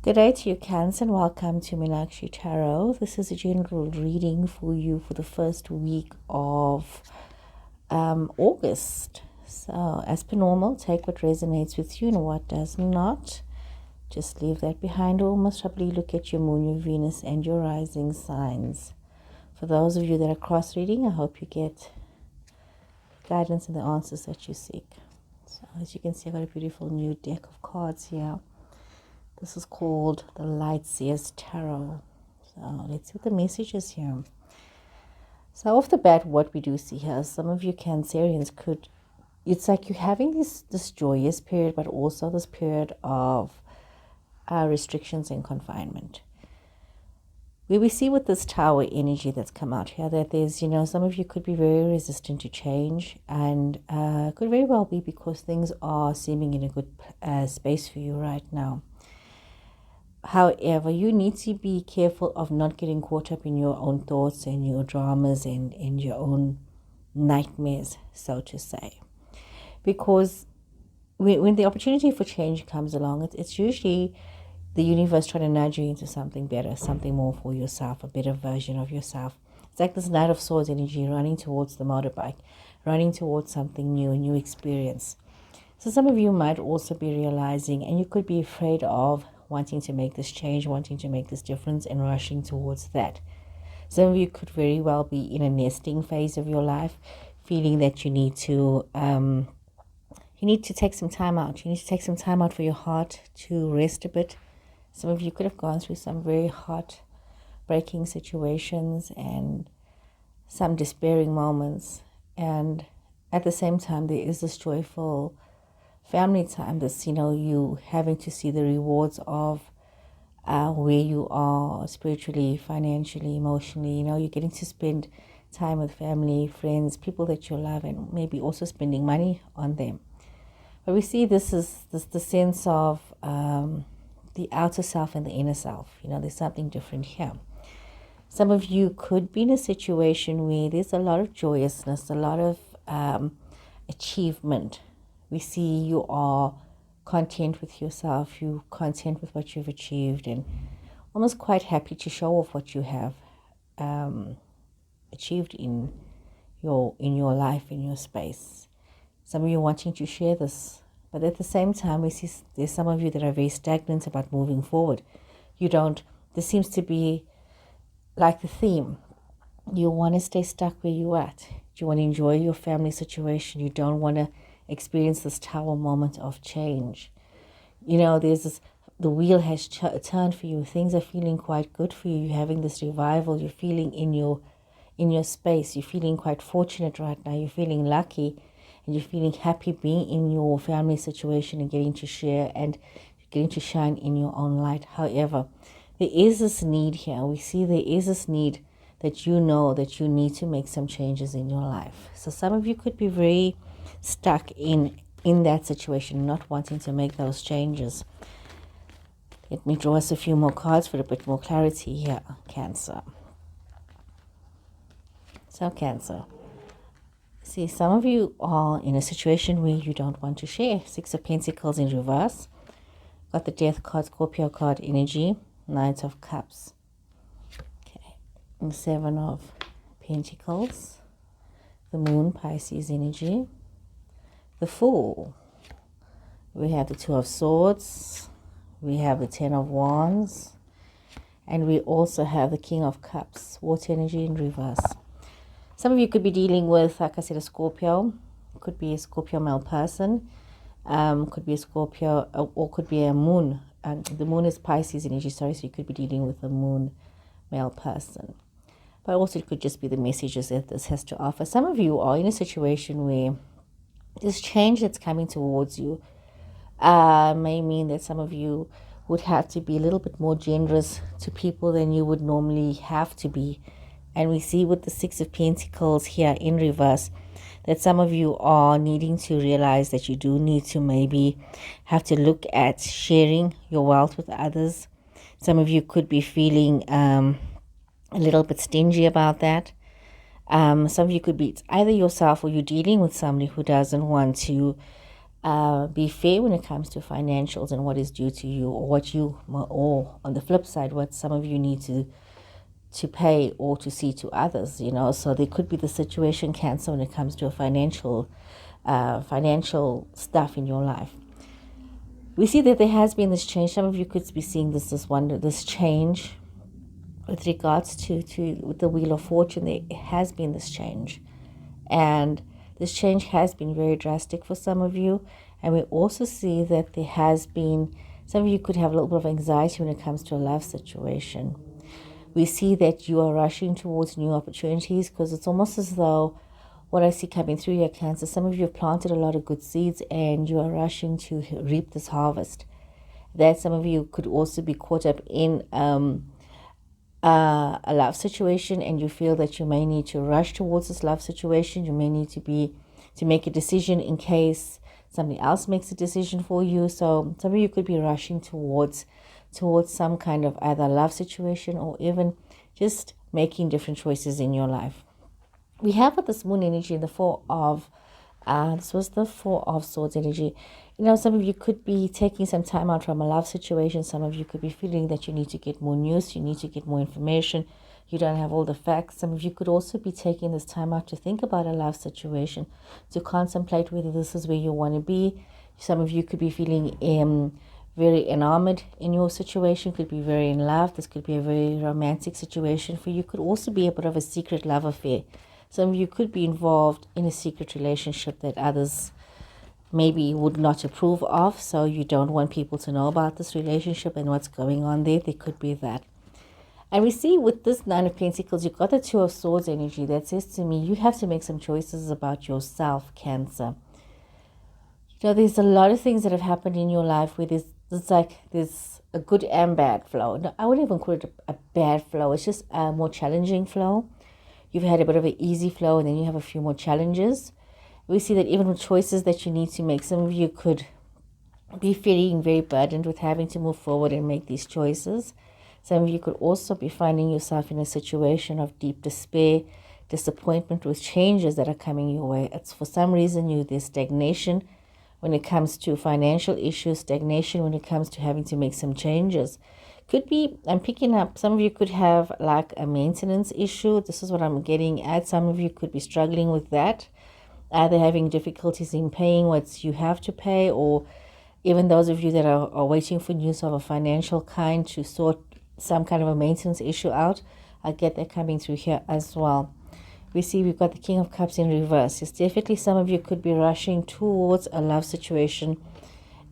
Good day to you, Cancer, and welcome to Meenakshi Tarot. This is a general reading for you for the first week of August. So, as per normal, take what resonates with you and what does not. Just leave that behind, or most probably look at your moon, your Venus, and your rising signs. For those of you that are cross-reading, I hope you get guidance and the answers that you seek. So, as you can see, I've got a beautiful new deck of cards here. This is called the Seer Tarot. So let's see what the message is here. So off the bat, what we do see here, some of you Cancerians could, it's like you're having this joyous period, but also this period of restrictions and confinement. Where we see with this Tower energy that's come out here, that there's, some of you could be very resistant to change, and could very well be because things are seeming in a good space for you right now. However, you need to be careful of not getting caught up in your own thoughts and your dramas and your own nightmares, so to say. Because when the opportunity for change comes along, it's usually the universe trying to nudge you into something better, something more for yourself, a better version of yourself. It's like this Knight of Swords energy running towards the motorbike, running towards something new, a new experience. So some of you might also be realizing, and you could be afraid of wanting to make this change, wanting to make this difference, and rushing towards that. Some of you could very well be in a nesting phase of your life, feeling that you need to take some time out. You need to take some time out for your heart to rest a bit. Some of you could have gone through some very heart-breaking situations and some despairing moments. And at the same time, there is this joyful family time that's, you having to see the rewards of where you are spiritually, financially, emotionally. You're getting to spend time with family, friends, people that you love, and maybe also spending money on them. But we see this is the sense of the outer self and the inner self. There's something different here. Some of you could be in a situation where there's a lot of joyousness, a lot of achievement. We see you are content with yourself, you're content with what you've achieved, and almost quite happy to show off what you have achieved in your life, in your space. Some of you wanting to share this, but at the same time, we see there's some of you that are very stagnant about moving forward. This seems to be like the theme. You want to stay stuck where you're at. You want to enjoy your family situation. You don't want to experience this Tower moment of change. There's the wheel has turned for you. Things are feeling quite good for you. You're having this revival. You're feeling in your space. You're feeling quite fortunate right now. You're feeling lucky, and you're feeling happy being in your family situation and getting to share and getting to shine in your own light. However, there is this need here. We see there is this need that that you need to make some changes in your life. So some of you could be very stuck in that situation, not wanting to make those changes. Let me draw us a few more cards for a bit more clarity here, Cancer. So Cancer, see, some of you are in a situation where you don't want to share. Six of Pentacles in reverse. Got the Death card, Scorpio card energy, Knight of Cups. Okay, and Seven of Pentacles. The Moon, Pisces energy. The Fool. We have the Two of Swords. We have the Ten of Wands. And we also have the King of Cups, water energy in reverse. Some of you could be dealing with, like I said, a Scorpio. Could be a Scorpio male person. Could be a Scorpio, or could be a Moon. And the Moon is Pisces energy, so you could be dealing with a Moon male person. But also it could just be the messages that this has to offer. Some of you are in a situation where this change that's coming towards you may mean that some of you would have to be a little bit more generous to people than you would normally have to be. And we see with the Six of Pentacles here in reverse that some of you are needing to realize that you do need to maybe have to look at sharing your wealth with others. Some of you could be feeling a little bit stingy about that. Some of you could be either yourself or you're dealing with somebody who doesn't want to be fair when it comes to financials and what is due to you, or on the flip side, what some of you need to pay or to see to others, So there could be the situation, Cancer, when it comes to a financial stuff in your life. We see that there has been this change. Some of you could be seeing this change with regards to with the Wheel of Fortune. There has been this change, and this change has been very drastic for some of you. And we also see that there has been, some of you could have a little bit of anxiety when it comes to a love situation. We see that you are rushing towards new opportunities, because it's almost as though what I see coming through your Cancer, some of you have planted a lot of good seeds and you are rushing to reap this harvest. That some of you could also be caught up in a love situation, and you feel that you may need to rush towards this love situation. You may need to make a decision in case somebody else makes a decision for you. So some of you could be rushing towards some kind of either love situation or even just making different choices in your life. We have with this moon energy in the Four of this was the Four of Swords energy. Some of you could be taking some time out from a love situation. Some of you could be feeling that you need to get more news, you need to get more information, you don't have all the facts. Some of you could also be taking this time out to think about a love situation, to contemplate whether this is where you want to be. Some of you could be feeling very enamored in your situation, could be very in love. This could be a very romantic situation for you. Could also be a bit of a secret love affair. Some of you could be involved in a secret relationship that others maybe would not approve of, so you don't want people to know about this relationship and what's going on there. There could be that. And we see with this Nine of Pentacles, you've got the Two of Swords energy. That says to me, you have to make some choices about yourself, Cancer. There's a lot of things that have happened in your life where there's a good and bad flow. No, I wouldn't even call it a bad flow. It's just a more challenging flow. You've had a bit of an easy flow, and then you have a few more challenges. We see that even with choices that you need to make, some of you could be feeling very burdened with having to move forward and make these choices. Some of you could also be finding yourself in a situation of deep despair, disappointment with changes that are coming your way. It's for some reason there's stagnation when it comes to financial issues, stagnation when it comes to having to make some changes. Could be, I'm picking up, some of you could have like a maintenance issue. This is what I'm getting at. Some of you could be struggling with that, either having difficulties in paying what you have to pay, or even those of you that are waiting for news of a financial kind to sort some kind of a maintenance issue out. I get that coming through here as well. We see we've got the King of Cups in reverse. It's definitely some of you could be rushing towards a love situation,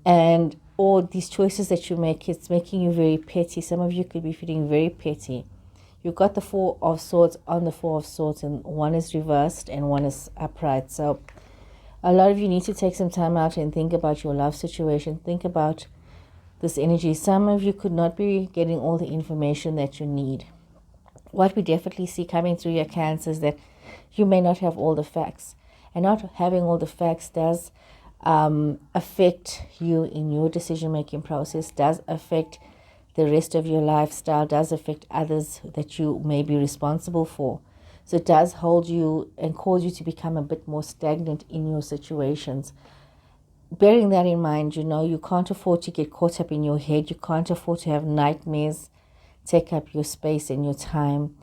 and or these choices that you make, it's making you very petty. Some of you could be feeling very petty. You've got the Four of Swords on the Four of Swords, and one is reversed and one is upright. So a lot of you need to take some time out and think about your love situation. Think about this energy. Some of you could not be getting all the information that you need. What we definitely see coming through your Cancer is that you may not have all the facts. And not having all the facts does affect you in your decision-making process, does affect the rest of your lifestyle, does affect others that you may be responsible for. So it does hold you and cause you to become a bit more stagnant in your situations. Bearing that in mind, you can't afford to get caught up in your head. You can't afford to have nightmares take up your space and your time.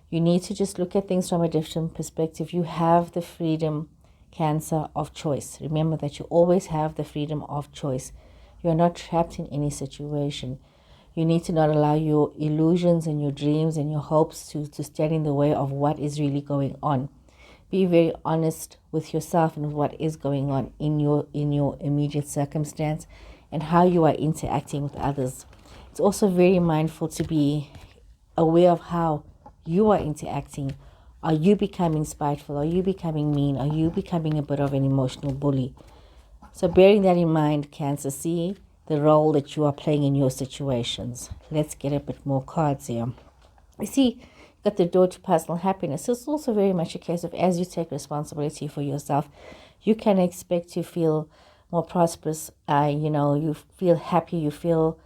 You need to just look at things from a different perspective. You have the freedom, Cancer, of choice. Remember that you always have the freedom of choice. You're not trapped in any situation. You need to not allow your illusions and your dreams and your hopes to stand in the way of what is really going on. Be very honest with yourself and what is going on in your immediate circumstance and how you are interacting with others. It's also very mindful to be aware of how you are interacting. Are you becoming spiteful? Are you becoming mean? Are you becoming a bit of an emotional bully? So bearing that in mind, Cancer, see the role that you are playing in your situations. Let's get a bit more cards here. You see, got the door to personal happiness. It's also very much a case of, as you take responsibility for yourself, you can expect to feel more prosperous. You feel happy. You feel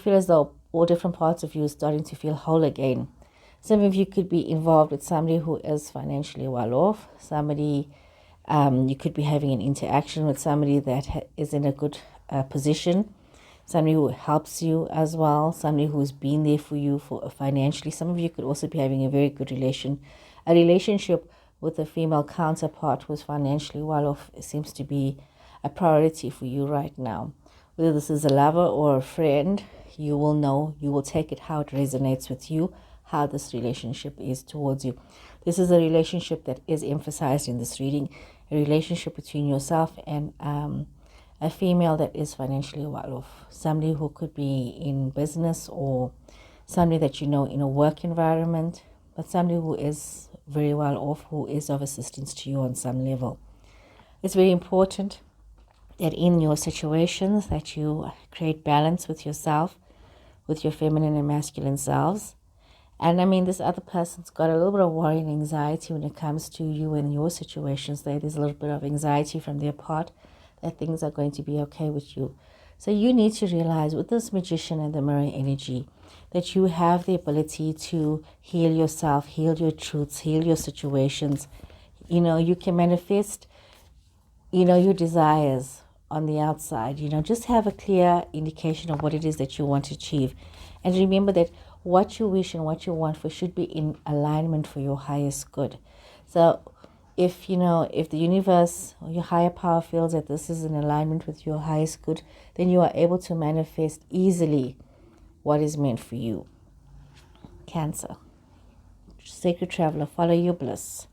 as though all different parts of you are starting to feel whole again. Some of you could be involved with somebody who is financially well off, somebody You could be having an interaction with somebody that is in a good position, somebody who helps you as well, somebody who's been there for you financially. Some of you could also be having a very good relationship with a female counterpart who's financially well off. It seems to be a priority for you right now. Whether this is a lover or a friend, you will know, you will take it how it resonates with you, how this relationship is towards you. This is a relationship that is emphasized in this reading, a relationship between yourself and a female that is financially well off. Somebody who could be in business or somebody that you know in a work environment, but somebody who is very well off, who is of assistance to you on some level. It's very important that in your situations that you create balance with yourself, with your feminine and masculine selves. And I mean, this other person's got a little bit of worry and anxiety when it comes to you and your situations. There's a little bit of anxiety from their part that things are going to be okay with you. So you need to realize with this Magician and the Mirror energy that you have the ability to heal yourself, heal your truths, heal your situations. You know, you can manifest, you know, your desires on the outside. You know, just have a clear indication of what it is that you want to achieve. And remember that what you wish and what you want for should be in alignment for your highest good. So if, you know, if the universe or your higher power feels that this is in alignment with your highest good, then you are able to manifest easily what is meant for you. Cancer. Sacred Traveler, follow your bliss.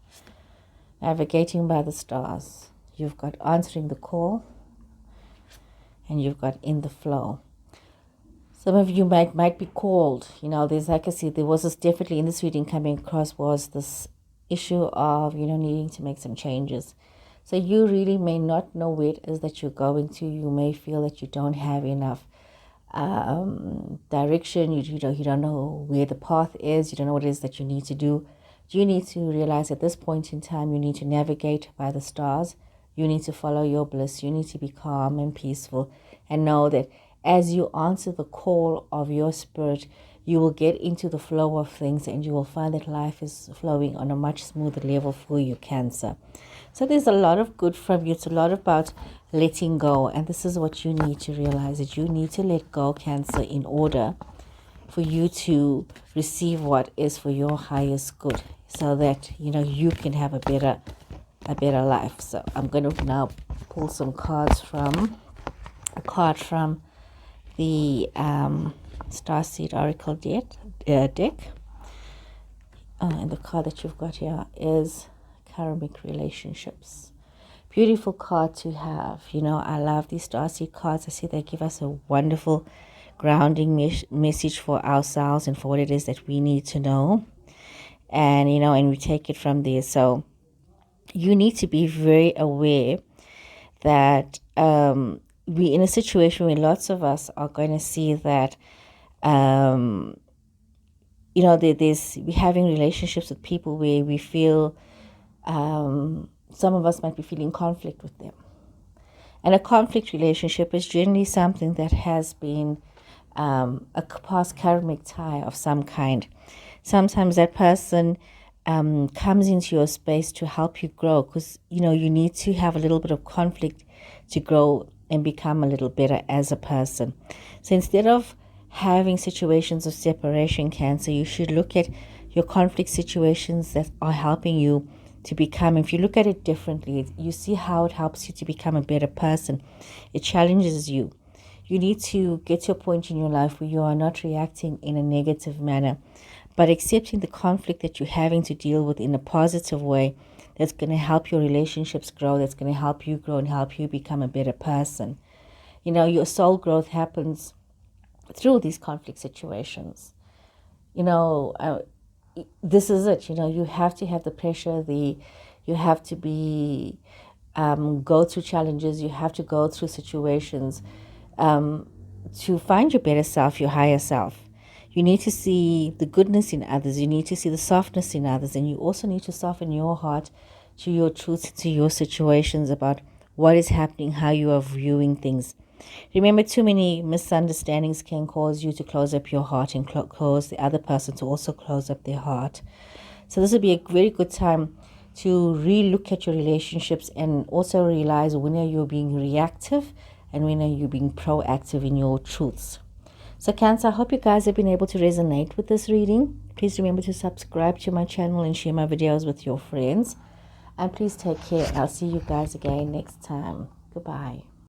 Navigating by the stars. You've got answering the call, and you've got in the flow. Some of you might be called, you know, there's, like I said, there was this definitely in this reading coming across was this issue of, you know, needing to make some changes. So you really may not know where it is that you're going to. You may feel that you don't have enough direction. You don't know where the path is. You don't know what it is that you need to do. You need to realize at this point in time, you need to navigate by the stars. You need to follow your bliss. You need to be calm and peaceful and know that as you answer the call of your spirit, you will get into the flow of things and you will find that life is flowing on a much smoother level for you, Cancer. So there's a lot of good from you. It's a lot about letting go. And this is what you need to realize, that you need to let go, Cancer, in order for you to receive what is for your highest good, so that, you know, you can have a better life. So I'm going to now pull some cards from the Starseed Oracle deck. And the card that you've got here is Karmic Relationships. Beautiful card to have. You know, I love these Starseed cards. I see they give us a wonderful grounding message for ourselves and for what it is that we need to know. And, you know, and we take it from there. So you need to be very aware that we're in a situation where lots of us are going to see that, you know, we're having relationships with people where we feel, some of us might be feeling conflict with them. And a conflict relationship is generally something that has been a past karmic tie of some kind. Sometimes that person comes into your space to help you grow, because, you know, you need to have a little bit of conflict to grow and become a little better as a person. So instead of having situations of separation, Cancer, you should look at your conflict situations that are helping you to become, if you look at it differently, you see how it helps you to become a better person. It challenges you. You need to get to a point in your life where you are not reacting in a negative manner, but accepting the conflict that you're having to deal with in a positive way that's going to help your relationships grow, that's going to help you grow and help you become a better person. You know, your soul growth happens through these conflict situations. You know, this is it. You know, you have to have the pressure, you have to be, go through challenges, you have to go through situations to find your better self, your higher self. You need to see the goodness in others. You need to see the softness in others. And you also need to soften your heart to your truths, to your situations about what is happening, how you are viewing things. Remember, too many misunderstandings can cause you to close up your heart and cause the other person to also close up their heart. So this would be a very good time to re-look at your relationships and also realize when are you being reactive and when are you being proactive in your truths. So Cancer, I hope you guys have been able to resonate with this reading. Please remember to subscribe to my channel and share my videos with your friends. And please take care. I'll see you guys again next time. Goodbye.